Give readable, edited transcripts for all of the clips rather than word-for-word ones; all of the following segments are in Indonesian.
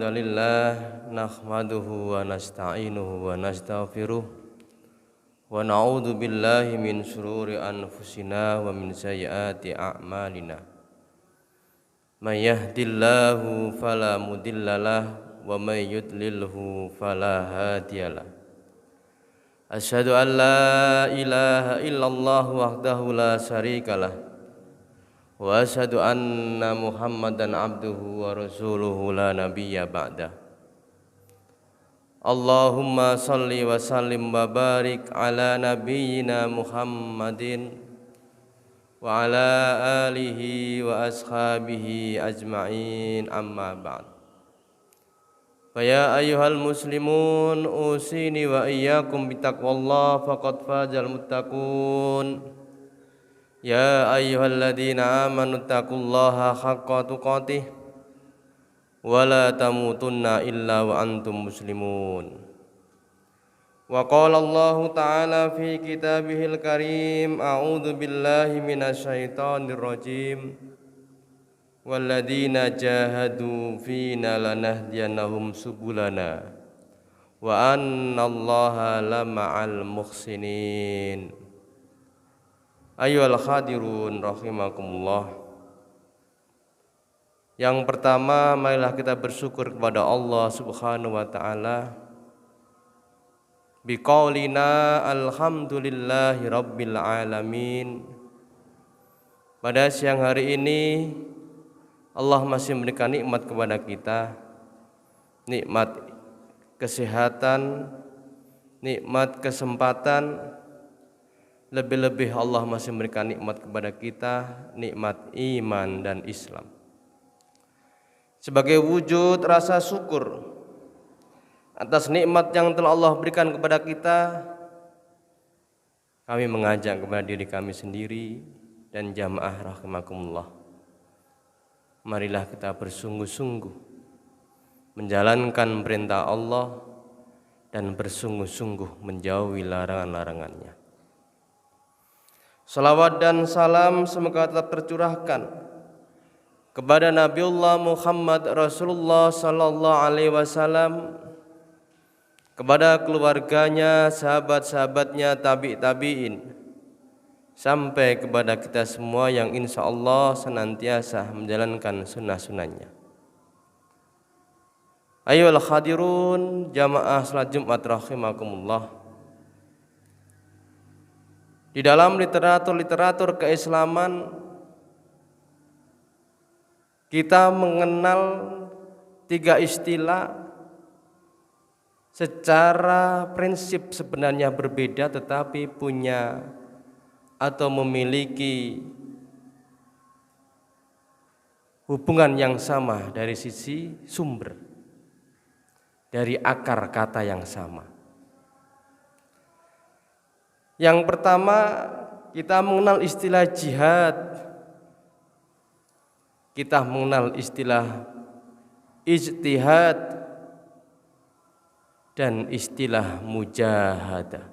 lillah nahmaduhu wa nasta'inuhu wa nastaghfiruh wa na'udzu billahi min shururi anfusina wa min sayyiati a'malina. May yahdihillahu fala mudhillalah wa may yudlilhu fala hadiyalah. Asyhadu an la ilaha illallah wahdahu la syarikalah wa asyhadu anna Muhammadan abduhu wa rasuluhu la nabiyya ba'da. Allahumma salli wa sallim wa barik ala nabiyyina Muhammadin wa ala alihi wa ashabihi ajma'in, amma ba'd. Fa ya ayyuhal muslimun usini wa iyyakum bitaqwallah faqad fazal muttaqun. Ya ayyuhalladzina amanu taqullaha haqqa tuqatih wa la tamutunna illa wa antum muslimun. Wa qala Allah ta'ala fi kitabihil karim, a'udzu billahi minasyaitonir rajim. Walladzina jahadu fina lanahdiyannahum subulana wa annallaha lama'al muhsinin. Ayyuhal hadirun rahimakumullah. Yang pertama, marilah kita bersyukur kepada Allah Subhanahu wa taala biqaulina alhamdulillahi rabbil alamin. Pada siang hari ini Allah masih memberikan nikmat kepada kita, nikmat kesehatan, nikmat kesempatan. Lebih-lebih Allah masih memberikan nikmat kepada kita, nikmat iman dan Islam. Sebagai wujud rasa syukur atas nikmat yang telah Allah berikan kepada kita, kami mengajak kepada diri kami sendiri dan jamaah rahimakumullah. Marilah kita bersungguh-sungguh menjalankan perintah Allah dan bersungguh-sungguh menjauhi larangan-larangannya. Salawat dan salam semoga tetap tercurahkan kepada Nabiullah Muhammad Rasulullah sallallahu alaihi wasallam, kepada keluarganya, sahabat-sahabatnya, tabi'in, sampai kepada kita semua yang insya Allah senantiasa menjalankan sunnah-sunnahnya. Ayyuhal hadirun jamaah salat Jumat rahimakumullah. Di dalam literatur keislaman kita mengenal 3 istilah secara prinsip sebenarnya berbeda tetapi punya atau memiliki hubungan yang sama dari sisi sumber, dari akar kata yang sama. Yang pertama, kita mengenal istilah jihad, kita mengenal istilah ijtihad dan istilah mujahadah.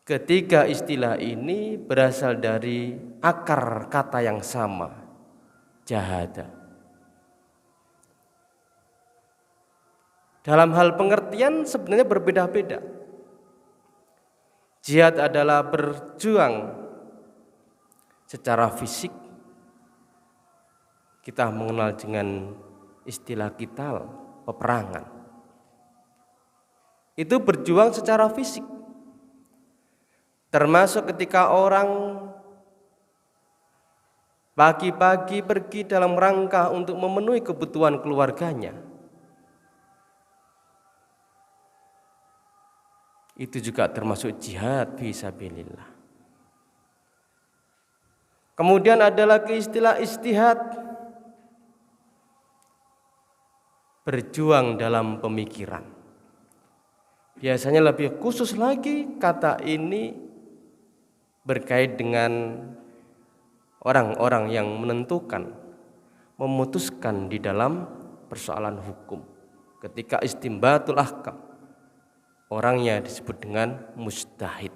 Ketiga istilah ini berasal dari akar kata yang sama, jahadah. Dalam hal pengertian sebenarnya berbeda-beda. Jihad adalah berjuang secara fisik. Kita mengenal dengan istilah qital, peperangan. Itu berjuang secara fisik. Termasuk ketika orang pagi-pagi pergi dalam rangka untuk memenuhi kebutuhan keluarganya. Itu juga termasuk jihad fisabilillah. Kemudian ada lagi istilah ijtihad, berjuang dalam pemikiran. Biasanya lebih khusus lagi kata ini berkait dengan orang-orang yang menentukan, memutuskan di dalam persoalan hukum. Ketika istimbatul ahkam, orangnya disebut dengan mujtahid.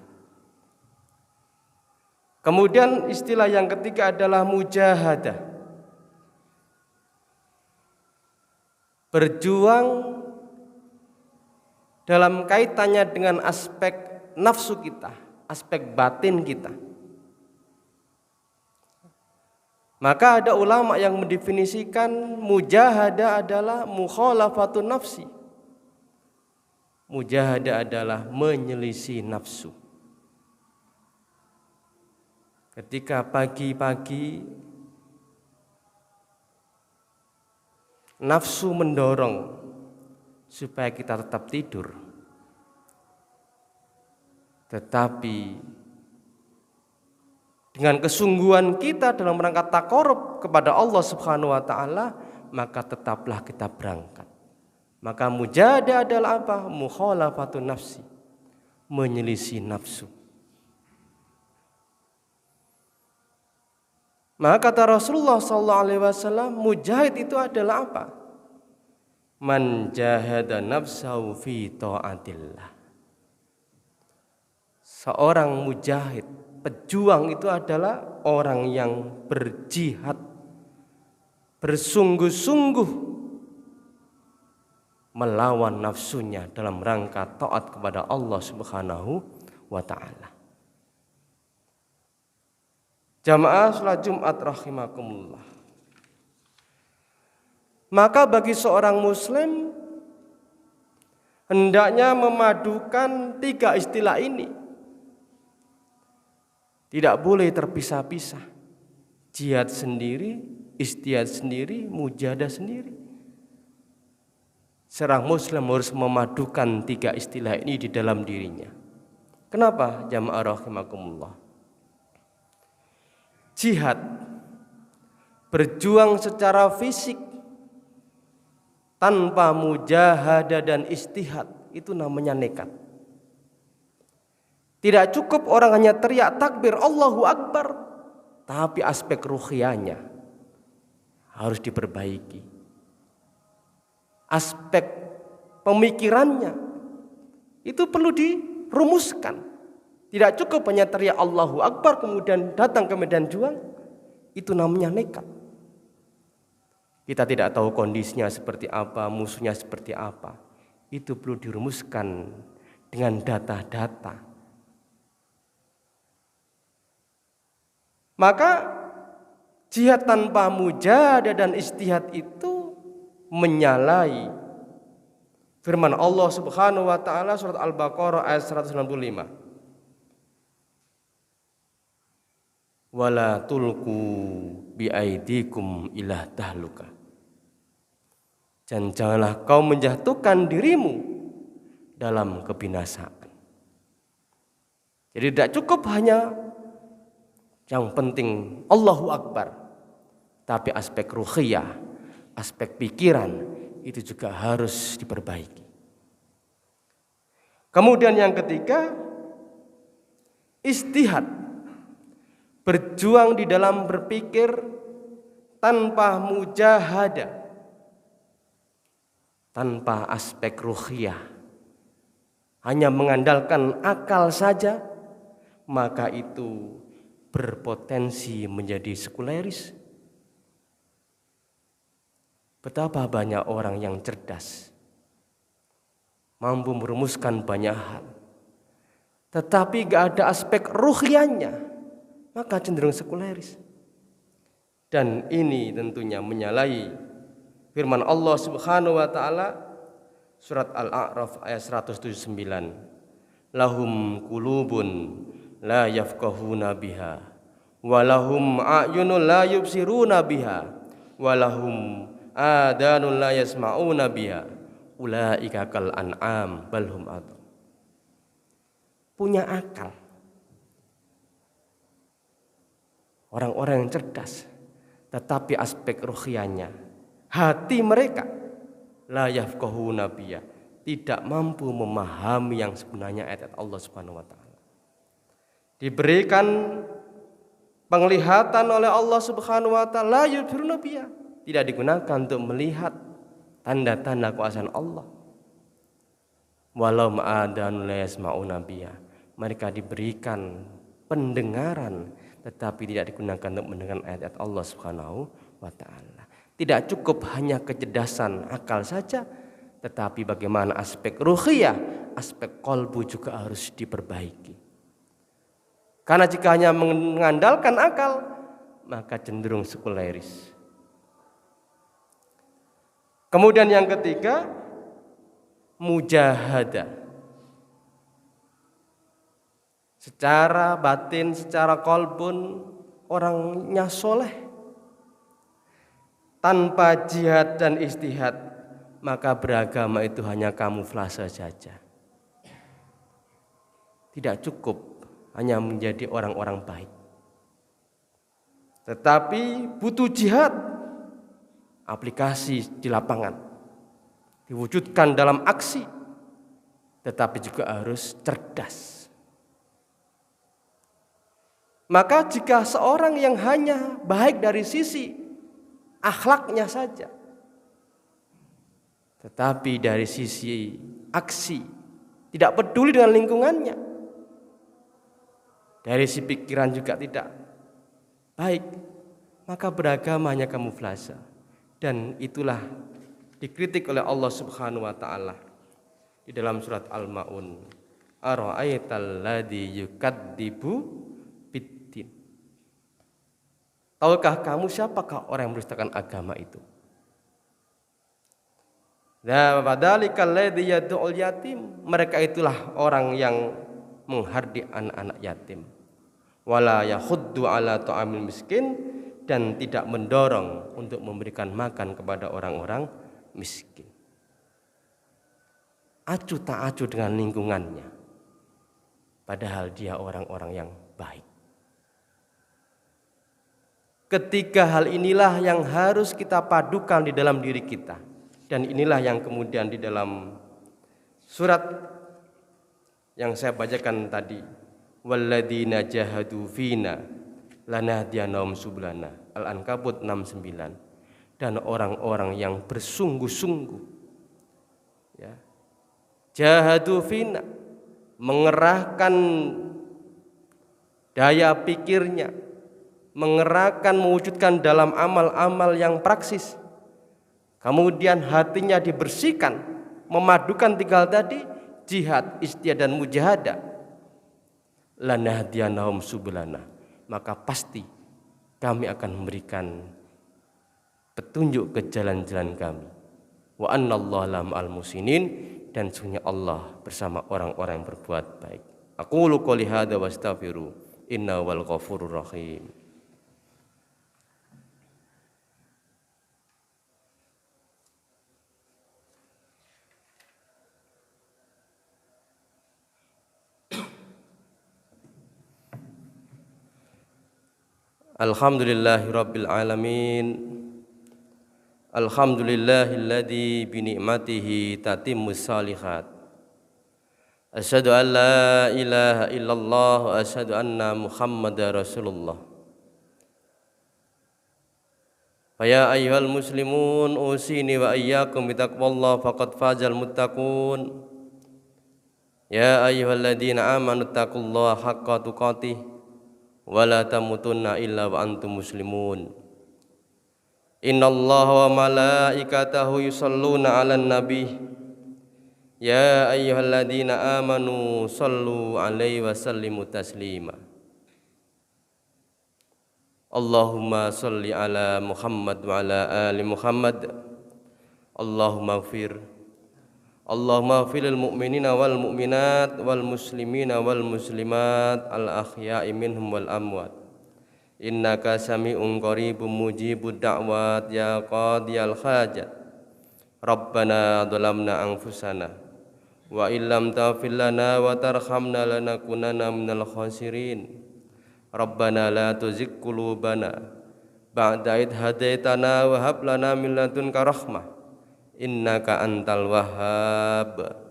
Kemudian istilah yang ketiga adalah mujahadah. berjuang dalam kaitannya dengan aspek nafsu kita, aspek batin kita. Maka ada ulama yang mendefinisikan mujahadah adalah mukhalafatun nafsi. Mujahadah adalah menyelisih nafsu. Ketika pagi-pagi nafsu mendorong supaya kita tetap tidur, tetapi dengan kesungguhan kita dalam rangka taqarrub kepada Allah Subhanahu wa taala, maka tetaplah kita berangkat. Maka mujahadah adalah apa? Mukhalafatun nafsi, menyelisih nafsu. Maka kata Rasulullah sallallahu alaihi wasallam, mujahid itu adalah apa? Man jahada nafsahu fi taatillah. Seorang mujahid, pejuang itu adalah orang yang berjihad, bersungguh-sungguh melawan nafsunya dalam rangka taat kepada Allah Subhanahu wa taala. Jamaah salat Jumat rahimakumullah. Maka bagi seorang muslim hendaknya memadukan 3 istilah ini. Tidak boleh terpisah-pisah. Jihad sendiri, istihad sendiri, mujahadah sendiri. Seorang muslim harus memadukan 3 istilah ini di dalam dirinya. Kenapa? Jamaah rahimakumullah. Jihad, berjuang secara fisik tanpa mujahadah dan istihad, itu namanya nekat. Tidak cukup orang hanya teriak takbir Allahu Akbar, tapi aspek ruhiyahnya harus diperbaiki. Aspek pemikirannya itu perlu dirumuskan. Tidak cukup hanya teriak Allahu Akbar kemudian datang ke medan juang, itu namanya nekat. Kita tidak tahu kondisinya seperti apa, musuhnya seperti apa. Itu perlu dirumuskan dengan data-data. Maka jihad tanpa mujahadah dan istihad itu menyalahi firman Allah Subhanahu wa taala surat Al-Baqarah ayat 195. Wala tulqu biaidikum ila tahluka. Dan janganlah kau menjatuhkan dirimu dalam kebinasaan. Jadi tidak cukup hanya yang penting Allahu Akbar, tapi aspek ruhiyah, aspek pikiran itu juga harus diperbaiki. Kemudian yang ketiga, istihad, berjuang di dalam berpikir tanpa mujahadah, tanpa aspek ruhiyah, hanya mengandalkan akal saja, maka itu berpotensi menjadi sekuleris. Betapa banyak orang yang cerdas, mampu merumuskan banyak hal, tetapi gak ada aspek ruhiyahnya, maka cenderung sekuleris. Dan ini tentunya menyalahi firman Allah Subhanahu wa taala surat Al-A'raf ayat 179. Lahum qulubun la yafqahuna biha wa lahum a'yunun la yubsiruna biha wa lahum adanun la yasma'una biha ulaika kal an'am bal hum adall. Punya akal, orang-orang yang cerdas, tetapi aspek ruhiyahnya, hati mereka la yafqahuna biha, tidak mampu memahami yang sebenarnya ayat Allah Subhanahu wa taala. Diberikan penglihatan oleh Allah Subhanahu wa taala, yubsiruna biha, tidak digunakan untuk melihat tanda-tanda kekuasaan Allah. Walau ma'adan la yasma'una biha, mereka diberikan pendengaran tetapi tidak digunakan untuk mendengar ayat-ayat Allah Subhanahu wa taala. Tidak cukup hanya kecerdasan akal saja, tetapi bagaimana aspek ruhiyah, aspek kolbu juga harus diperbaiki. Karena jika hanya mengandalkan akal, maka cenderung sekuleris. Kemudian yang ketiga, mujahadah. Secara batin, secara kolbun, orangnya soleh. Tanpa jihad dan istihad, maka beragama itu hanya kamuflase saja. Tidak cukup hanya menjadi orang-orang baik, tetapi butuh jihad, aplikasi di lapangan, diwujudkan dalam aksi, tetapi juga harus cerdas. Maka jika seorang yang hanya baik dari sisi akhlaknya saja, tetapi dari sisi aksi tidak peduli dengan lingkungannya, dari sisi pikiran juga tidak baik, maka beragama hanya kamuflase. Dan itulah dikritik oleh Allah Subhanahu wa taala di dalam surat Al-Maun. Ara'aital ladzi yukadzibu biddin. Tahukah kamu siapakah orang yang mendustakan agama itu? Dzalika alladzi yad'ul yatim. Mereka itulah orang yang menghardik anak-anak yatim. Wala yahuddu ala ta'amil miskin, dan tidak mendorong untuk memberikan makan kepada orang-orang miskin. Acuh tak acuh dengan lingkungannya, padahal dia orang-orang yang baik. Ketiga hal inilah yang harus kita padukan di dalam diri kita. Dan inilah yang kemudian di dalam surat yang saya bacakan tadi, walladzina jahadu fina lanahdiyanahum subulana, Al-Ankabut 69. Dan orang-orang yang bersungguh-sungguh, ya, jahadu fina, mengerahkan daya pikirnya, mengerahkan, mewujudkan dalam amal-amal yang praksis. Kemudian hatinya dibersihkan, memadukan tiga hal tadi, jihad, istihad dan mujahadah. Lanahdiyanahum subulana, maka pasti kami akan memberikan petunjuk ke jalan-jalan kami. Wa annallaha ma'al muhsinin, dan sesungguhnya Allah bersama orang-orang yang berbuat baik. Aqulu qouli hadza wastaghfiru innahu wal ghafurur rahim. Alhamdulillahirabbil alamin. Alhamdulillahilladzi bi ni'matihi tatimmus shalihat. Asyhadu an la ilaha illallah wa asyhadu anna Muhammadar Rasulullah. Ya ayyuhal muslimun, usini wa iyyakum bitaqwallah faqad fazal muttaqun. Ya ayyuhalladzina amanu taqullaha haqqa tuqatih wa la tamutunna illa wa antum muslimun. Innallaha wa malaikatahu yusholluna 'alan nabi. Ya ayyuhalladzina amanu shallu 'alaihi wa sallimu taslima. Allahumma shalli ala Muhammad wa ala ali Muhammad. Allahumma ighfir lil mu'minina wal mu'minat wal muslimina wal muslimat al ahya'i minhum wal amwat. Innaka sami'un qaribun mujibud da'wat ya qadiyal hajat. Rabbana dhalamna anfusana wa illam taghfir lana wa tarhamna lanakunanna minal khasirin. Rabbana la tuzigh qulubana ba'da idh hadaitana wa hab lana min ladunka rahmah innaka antal wahhab.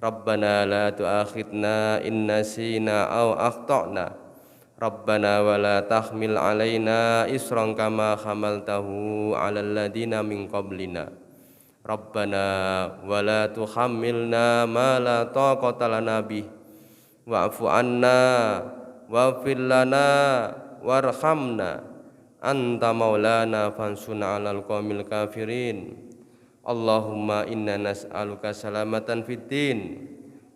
Rabbana la tu'akhidna in nasina aw akhtana. Rabbana wa la tahmil alaina isran kama hamaltahu 'alal ladina min qablina. Rabbana wa la tuhammilna ma la taqata lana bih wa'fu 'anna waghfir lana warhamna anta maulana fansurna 'alal qaumil kafirin. Allahumma inna nas'aluka salamatan fid din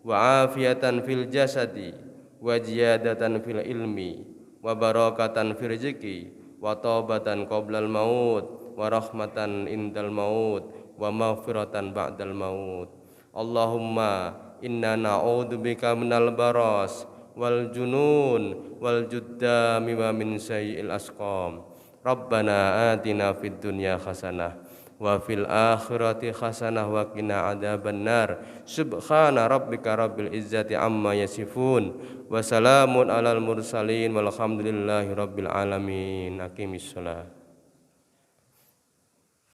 wa afiatan fil jasadi wa ziyadatan fil ilmi wa barakatan fil rizqi wa taubatan qoblal maut wa rahmatan indal maut wa maghfiratan ba'dal maut. Allahumma inna na'udzubika minal baras wal junun wal juddami wa min sayyi'il asqam. Rabbana atina fid dunya hasanah wa fil akhirati hasanah wa qina adzabannar. Subhana rabbika rabbil izzati amma yasifun wa salamun alal mursalin walhamdulillahi rabbil alamin. Aqimissalah.